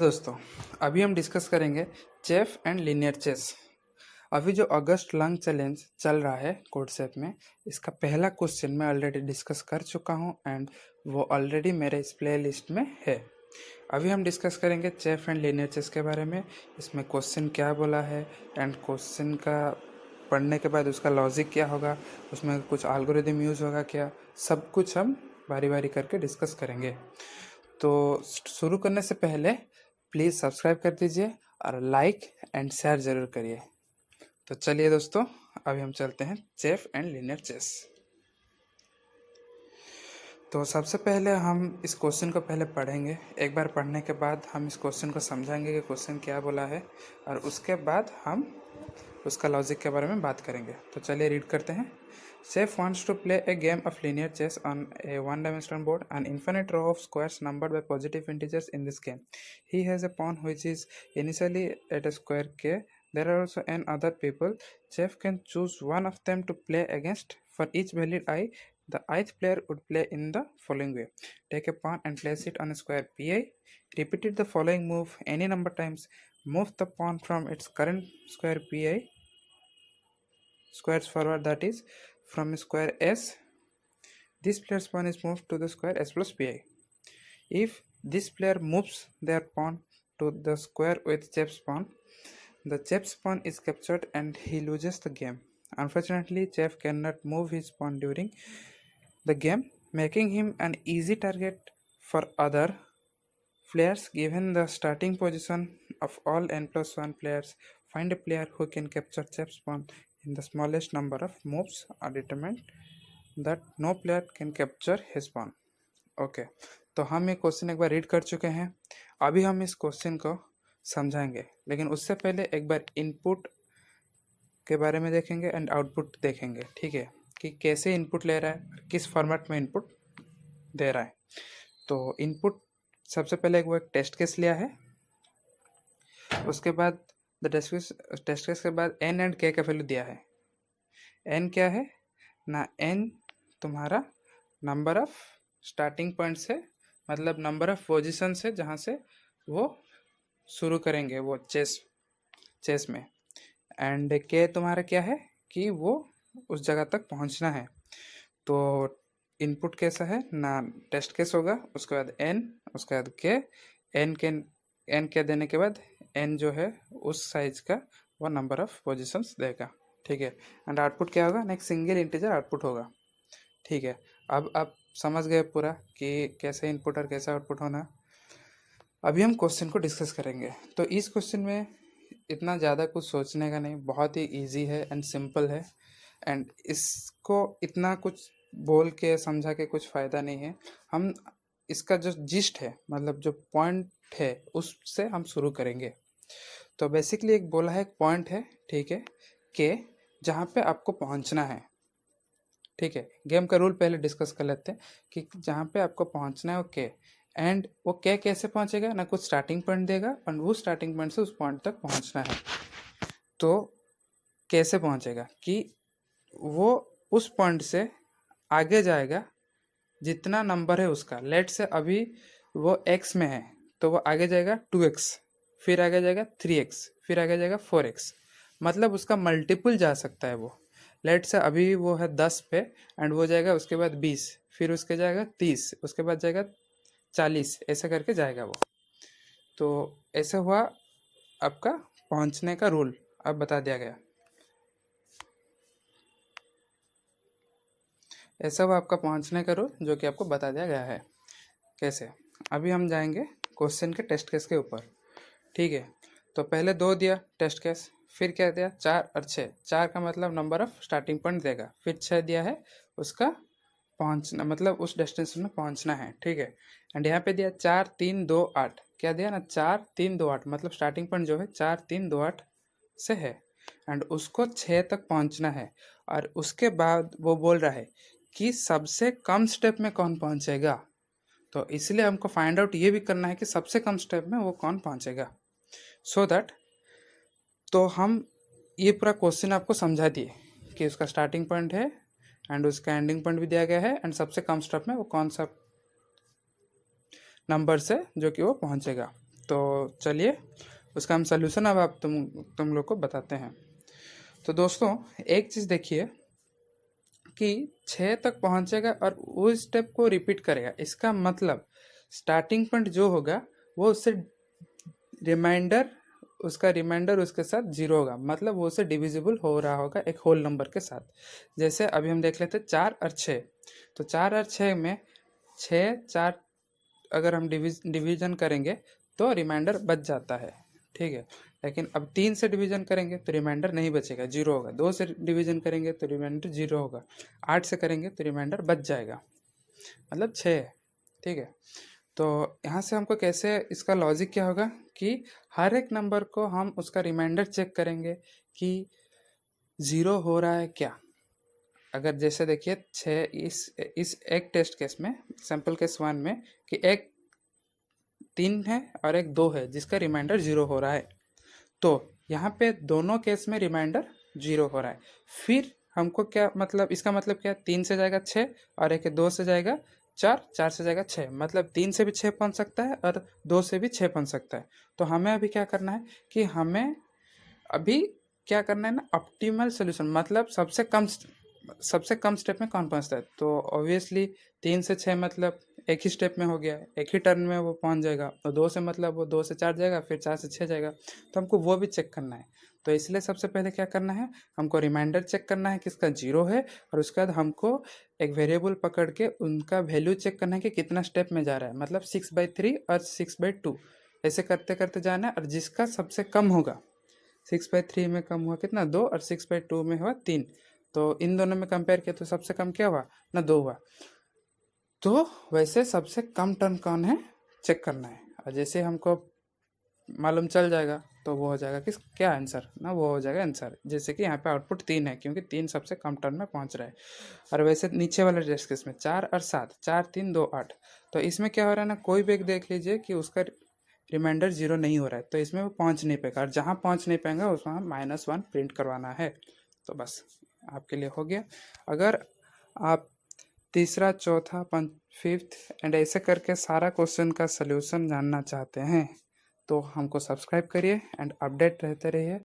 दोस्तों, अभी हम डिस्कस करेंगे चेफ एंड लिनियर चेस। अभी जो अगस्त लंग चैलेंज चल रहा है कोडसेप में, इसका पहला क्वेश्चन मैं ऑलरेडी डिस्कस कर चुका हूं एंड वो ऑलरेडी मेरे इस प्ले लिस्ट में है। अभी हम डिस्कस करेंगे चेफ एंड लिनियर चेस के बारे में, इसमें क्वेश्चन क्या बोला है एंड क्वेश्चन का पढ़ने के बाद उसका लॉजिक क्या होगा, उसमें कुछ एल्गोरिदम यूज़ होगा क्या, सब कुछ हम बारी बारी करके डिस्कस करेंगे। तो शुरू करने से पहले प्लीज़ सब्सक्राइब कर दीजिए और लाइक एंड शेयर ज़रूर करिए। तो चलिए दोस्तों, अभी हम चलते हैं चेफ एंड लिनियर चेस। तो सबसे पहले हम इस क्वेश्चन को पहले पढ़ेंगे। एक बार पढ़ने के बाद हम इस क्वेश्चन को समझेंगे कि क्वेश्चन क्या बोला है, और उसके बाद हम उसका लॉजिक के बारे में बात करेंगे। तो चलिए रीड करते हैं। Chef wants to play a game of linear chess on a one-dimensional board. An infinite row of squares numbered by positive integers in this game. He has a pawn which is initially at a square k. There are also n other people. Chef can choose one of them to play against. For each valid I, the ith player would play in the following way. Take a pawn and place it on a square pi. Repeat the following move any number times. Move the pawn from its current square pi squares forward, that is from square s. This player's pawn is moved to the square s plus pi. If this player moves their pawn to the square with chef's pawn, the chef's pawn is captured and he loses the game. Unfortunately, chef cannot move his pawn during the game, making him an easy target for other players. Given the starting position of all n plus 1 players, find a player who can capture chef's pawn in the smallest number of moves are determined that no player can capture his pawn. Okay, तो हम ये question एक बार read कर चुके हैं। अभी हम इस क्वेश्चन को समझाएंगे, लेकिन उससे पहले एक बार इनपुट के बारे में देखेंगे एंड आउटपुट देखेंगे। ठीक है, कि कैसे इनपुट ले रहा है, किस फॉर्मेट में इनपुट दे रहा है। तो इनपुट सबसे पहले वो एक टेस्ट केस लिया है, उसके बाद टेस्ट केस के बाद एन एंड के का वैल्यू दिया है। एन क्या है ना, एन तुम्हारा नंबर ऑफ स्टार्टिंग पॉइंट से, मतलब नंबर ऑफ पोजीशन से जहाँ से वो शुरू करेंगे वो चेस में। एंड के तुम्हारा क्या है कि वो उस जगह तक पहुँचना है। तो इनपुट कैसा है ना, टेस्ट केस होगा, उसके बाद एन, उसके बाद के, एन के देने के बाद एन जो है उस साइज का वो नंबर ऑफ पोजीशंस देगा। ठीक है, एंड आउटपुट क्या होगा, नेक्स्ट सिंगल इंटीजर आउटपुट होगा। ठीक है, अब आप समझ गए पूरा कि कैसे इनपुट और कैसे आउटपुट होना। अभी हम क्वेश्चन को डिस्कस करेंगे। तो इस क्वेश्चन में इतना ज़्यादा कुछ सोचने का नहीं, बहुत ही इजी है एंड सिंपल है, एंड इसको इतना कुछ बोल के समझा के कुछ फ़ायदा नहीं है। हम इसका जो जिस्ट है, मतलब जो पॉइंट है, उससे हम शुरू करेंगे। तो बेसिकली एक बोला है, एक पॉइंट है, ठीक है, के जहाँ पे आपको पहुँचना है। ठीक है, गेम का रूल पहले डिस्कस कर लेते हैं कि जहाँ पे आपको पहुँचना है वो के, एंड वो के कैसे पहुँचेगा ना, कुछ स्टार्टिंग पॉइंट देगा और वो स्टार्टिंग पॉइंट से उस पॉइंट तक पहुँचना है। तो कैसे पहुँचेगा कि वो उस पॉइंट से आगे जाएगा जितना नंबर है उसका। लेट से अभी वो x में है तो वो आगे जाएगा 2x, फिर आगे जाएगा 3x, फिर आगे जाएगा 4x, मतलब उसका मल्टीपल जा सकता है वो। लेट से अभी वो है 10 पे एंड वो जाएगा उसके बाद 20, फिर उसके जाएगा 30, उसके बाद जाएगा 40, ऐसे करके जाएगा वो। तो ऐसे हुआ आपका पहुंचने का रूल, अब बता दिया गया। ऐसा हुआ आपका पहुंचने का रूल जो कि आपको बता दिया गया है। कैसे, अभी हम जाएंगे क्वेश्चन के टेस्ट केस के ऊपर। ठीक है, तो पहले 2 दिया टेस्ट केस, फिर क्या दिया 4 और 6। 4 का मतलब नंबर ऑफ स्टार्टिंग पॉइंट देगा, फिर 6 दिया है उसका पहुंचना, मतलब उस डेस्टिनेशन में पहुंचना है। ठीक है, एंड यहाँ पे दिया 4 3 2 8, क्या दिया ना 4 3 2 8, मतलब स्टार्टिंग पॉइंट जो है 4 3 2 8 से है, एंड उसको 6 तक पहुंचना है। और उसके बाद वो बोल रहा है कि सबसे कम स्टेप में कौन पहुंचेगा। तो इसलिए हमको फाइंड आउट ये भी करना है कि सबसे कम स्टेप में वो कौन पहुंचेगा, सो दैट तो हम ये पूरा क्वेश्चन आपको समझा दिए कि उसका स्टार्टिंग पॉइंट है एंड उसका एंडिंग पॉइंट भी दिया गया है, एंड सबसे कम स्टेप में वो कौन सा नंबर से जो कि वो पहुंचेगा। तो चलिए उसका हम सल्यूशन अब आप तुम लोग को बताते हैं। तो दोस्तों एक चीज़ देखिए कि 6 तक पहुंचेगा और उस स्टेप को रिपीट करेगा, इसका मतलब स्टार्टिंग पॉइंट जो होगा वो उससे रिमाइंडर उसका रिमाइंडर उसके साथ 0 होगा, मतलब वो उससे डिविजिबल हो रहा होगा एक होल नंबर के साथ। जैसे अभी हम देख लेते 4 और 6, तो 4 और 6 में 6 4 अगर हम डिवीजन करेंगे तो रिमाइंडर बच जाता है, ठीक है। लेकिन अब 3 से डिवीजन करेंगे तो रिमाइंडर नहीं बचेगा, 0 होगा। 2 से डिवीजन करेंगे तो रिमाइंडर 0 होगा। 8 से करेंगे तो रिमाइंडर बच जाएगा, मतलब 6 है, ठीक है। तो यहाँ से हमको कैसे, इसका लॉजिक क्या होगा कि हर एक नंबर को हम उसका रिमाइंडर चेक करेंगे कि 0 हो रहा है क्या। अगर जैसे देखिए 6 इस एक टेस्ट केस में, सैम्पल केस 1 में, कि एक 3 है और एक 2 है जिसका रिमाइंडर 0 हो रहा है, तो यहाँ पे दोनों केस में रिमाइंडर 0 हो रहा है। फिर हमको क्या मतलब, इसका मतलब क्या, 3 से जाएगा 6 और एक 2 से जाएगा 4, 4 से जाएगा 6, मतलब 3 से भी 6 पहुँच सकता है और 2 से भी 6 पहुँच सकता है। तो हमें अभी क्या करना है कि हमें अभी क्या करना है ना, ऑप्टिमल सोल्यूशन, मतलब सबसे कम स्टेप में कौन पहुंचता है। तो ऑब्वियसली 3 से 6 मतलब एक ही स्टेप में हो गया, एक ही टर्न में वो पहुंच जाएगा। तो 2 से मतलब वो 2 से 4 जाएगा, फिर 4 से 6 जाएगा। तो हमको वो भी चेक करना है। तो इसलिए सबसे पहले क्या करना है, हमको रिमाइंडर चेक करना है किसका 0 है, और उसके बाद हमको एक वेरिएबल पकड़ के उनका वैल्यू चेक करना है कि कितना स्टेप में जा रहा है, मतलब 6/3 और 6/2 ऐसे करते करते जाना है। और जिसका सबसे कम होगा, 6/3 में कम हुआ कितना, 2, और 6/2 में हुआ 3, तो इन दोनों में कंपेयर किया तो सबसे कम क्या हुआ ना, 2 हुआ। तो वैसे सबसे कम टर्न कौन है चेक करना है, और जैसे हमको मालूम चल जाएगा तो वो हो जाएगा किस क्या आंसर ना, वो हो जाएगा आंसर। जैसे कि यहाँ पे आउटपुट 3 है क्योंकि 3 सबसे कम टर्न में पहुँच रहा है। और वैसे नीचे वाले टेस्ट केस में 4 और 7, 4 3 2 8, तो इसमें क्या हो रहा है ना, कोई भी एक देख लीजिए कि उसका रिमाइंडर 0 नहीं हो रहा है, तो इसमें वो पहुँच नहीं पाएगा, और जहाँ पहुँच नहीं पाएगा उसमें -1 प्रिंट करवाना है। तो बस आपके लिए हो गया। अगर आप तीसरा, चौथा, फिफ्थ एंड ऐसे करके सारा क्वेश्चन का सलूशन जानना चाहते हैं तो हमको सब्सक्राइब करिए एंड अपडेट रहते रहिए।